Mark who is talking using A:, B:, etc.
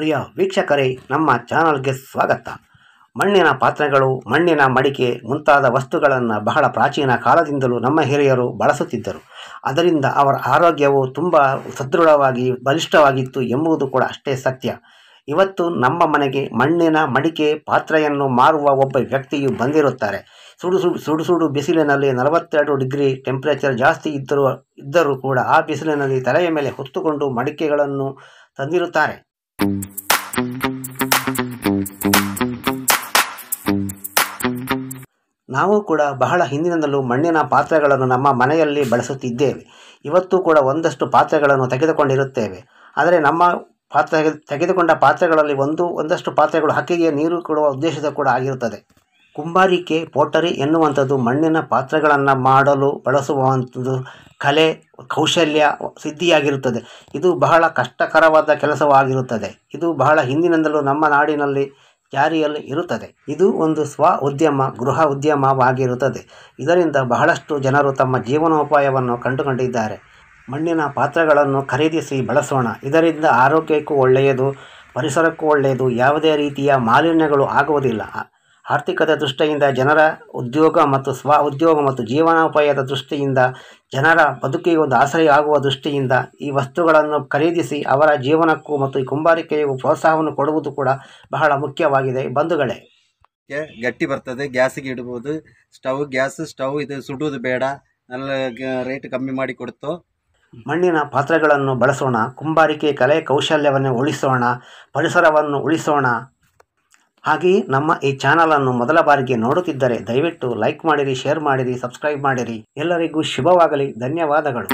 A: ಪ್ರಿಯ ವೀಕ್ಷಕರೇ, ನಮ್ಮ ಚಾನಲ್ಗೆ ಸ್ವಾಗತ. ಮಣ್ಣಿನ ಪಾತ್ರೆಗಳು, ಮಣ್ಣಿನ ಮಡಿಕೆ ಮುಂತಾದ ವಸ್ತುಗಳನ್ನು ಬಹಳ ಪ್ರಾಚೀನ ಕಾಲದಿಂದಲೂ ನಮ್ಮ ಹಿರಿಯರು ಬಳಸುತ್ತಿದ್ದರು. ಅದರಿಂದ ಅವರ ಆರೋಗ್ಯವು ತುಂಬ ಸದೃಢವಾಗಿ ಬಲಿಷ್ಠವಾಗಿತ್ತು ಎಂಬುದು ಕೂಡ ಅಷ್ಟೇ ಸತ್ಯ. ಇವತ್ತು ನಮ್ಮ ಮನೆಗೆ ಮಣ್ಣಿನ ಮಡಿಕೆ ಪಾತ್ರೆಯನ್ನು ಮಾರುವ ಒಬ್ಬ ವ್ಯಕ್ತಿಯು ಬಂದಿರುತ್ತಾರೆ. ಸುಡು ಬಿಸಿಲಿನಲ್ಲಿ 42 ಡಿಗ್ರಿ ಟೆಂಪರೇಚರ್ ಜಾಸ್ತಿ ಇದ್ದರೂ ಕೂಡ ಆ ಬಿಸಿಲಿನಲ್ಲಿ ತಲೆಯ ಮೇಲೆ ಹೊತ್ತುಕೊಂಡು ಮಡಿಕೆಗಳನ್ನು ತಂದಿರುತ್ತಾರೆ. ನಾವು ಕೂಡ ಬಹಳ ಹಿಂದಿನಿಂದಲೂ ಮಣ್ಣಿನ ಪಾತ್ರೆಗಳನ್ನು ನಮ್ಮ ಮನೆಯಲ್ಲಿ ಬಳಸುತ್ತಿದ್ದೇವೆ. ಇವತ್ತು ಕೂಡ ಒಂದಷ್ಟು ಪಾತ್ರೆಗಳನ್ನು ತೆಗೆದುಕೊಂಡಿರುತ್ತೇವೆ. ಆದರೆ ನಮ್ಮ ತೆಗೆದುಕೊಂಡ ಪಾತ್ರೆಗಳಲ್ಲಿ ಒಂದಷ್ಟು ಪಾತ್ರೆಗಳು ಹಕ್ಕಿಗೆ ನೀರು ಕೊಡುವ ಉದ್ದೇಶದ ಕೂಡ ಆಗಿರುತ್ತದೆ. ಕುಂಬಾರಿಕೆ, ಪೋಟರಿ ಎನ್ನುವಂಥದ್ದು ಮಣ್ಣಿನ ಪಾತ್ರೆಗಳನ್ನು ಮಾಡಲು ಬಳಸುವಂಥದ್ದು ಕಲೆ, ಕೌಶಲ್ಯ, ಸಿದ್ಧಿಯಾಗಿರುತ್ತದೆ. ಇದು ಬಹಳ ಕಷ್ಟಕರವಾದ ಕೆಲಸವಾಗಿರುತ್ತದೆ. ಇದು ಬಹಳ ಹಿಂದಿನಿಂದಲೂ ನಮ್ಮ ನಾಡಿನಲ್ಲಿ ಜಾರಿಯಲ್ಲಿ ಇರುತ್ತದೆ. ಇದು ಒಂದು ಗೃಹ ಉದ್ಯಮವಾಗಿರುತ್ತದೆ. ಇದರಿಂದ ಬಹಳಷ್ಟು ಜನರು ತಮ್ಮ ಜೀವನೋಪಾಯವನ್ನು ಕಂಡುಕೊಂಡಿದ್ದಾರೆ. ಮಣ್ಣಿನ ಪಾತ್ರೆಗಳನ್ನು ಖರೀದಿಸಿ ಬಳಸೋಣ. ಇದರಿಂದ ಆರೋಗ್ಯಕ್ಕೂ ಒಳ್ಳೆಯದು, ಪರಿಸರಕ್ಕೂ ಒಳ್ಳೆಯದು. ಯಾವುದೇ ರೀತಿಯ ಮಾಲಿನ್ಯಗಳು ಆಗುವುದಿಲ್ಲ. ಆರ್ಥಿಕತೆ ದೃಷ್ಟಿಯಿಂದ, ಜನರ ಉದ್ಯೋಗ ಮತ್ತು ಉದ್ಯೋಗ ಮತ್ತು ಜೀವನೋಪಾಯದ ದೃಷ್ಟಿಯಿಂದ, ಜನರ ಬದುಕಿಗೆ ಒಂದು ಆಶ್ರಯ ಆಗುವ ದೃಷ್ಟಿಯಿಂದ ಈ ವಸ್ತುಗಳನ್ನು ಖರೀದಿಸಿ ಅವರ ಜೀವನಕ್ಕೂ ಮತ್ತು ಈ ಕುಂಬಾರಿಕೆಗೂ ಪ್ರೋತ್ಸಾಹವನ್ನು ಕೊಡುವುದು ಕೂಡ ಬಹಳ ಮುಖ್ಯವಾಗಿದೆ ಬಂಧುಗಳೇ.
B: ಗಟ್ಟಿ ಬರ್ತದೆ, ಗ್ಯಾಸಿಗೆ ಇಡ್ಬೋದು. ಸ್ಟವ್ ಇದು ಸುಡುವುದು ಬೇಡ, ಎಲ್ಲ ರೇಟ್ ಕಮ್ಮಿ ಮಾಡಿ ಕೊಡ್ತು.
A: ಮಣ್ಣಿನ ಪಾತ್ರೆಗಳನ್ನು ಬಳಸೋಣ, ಕುಂಬಾರಿಕೆ ಕಲೆ ಕೌಶಲ್ಯವನ್ನು ಉಳಿಸೋಣ, ಪರಿಸರವನ್ನು ಉಳಿಸೋಣ. ಹಾಗೆಯೇ ನಮ್ಮ ಈ ಚಾನಲನ್ನು ಮೊದಲ ಬಾರಿಗೆ ನೋಡುತ್ತಿದ್ದರೆ ದಯವಿಟ್ಟು ಲೈಕ್ ಮಾಡಿರಿ, ಶೇರ್ ಮಾಡಿರಿ, ಸಬ್ಸ್ಕ್ರೈಬ್ ಮಾಡಿರಿ. ಎಲ್ಲರಿಗೂ ಶುಭವಾಗಲಿ. ಧನ್ಯವಾದಗಳು.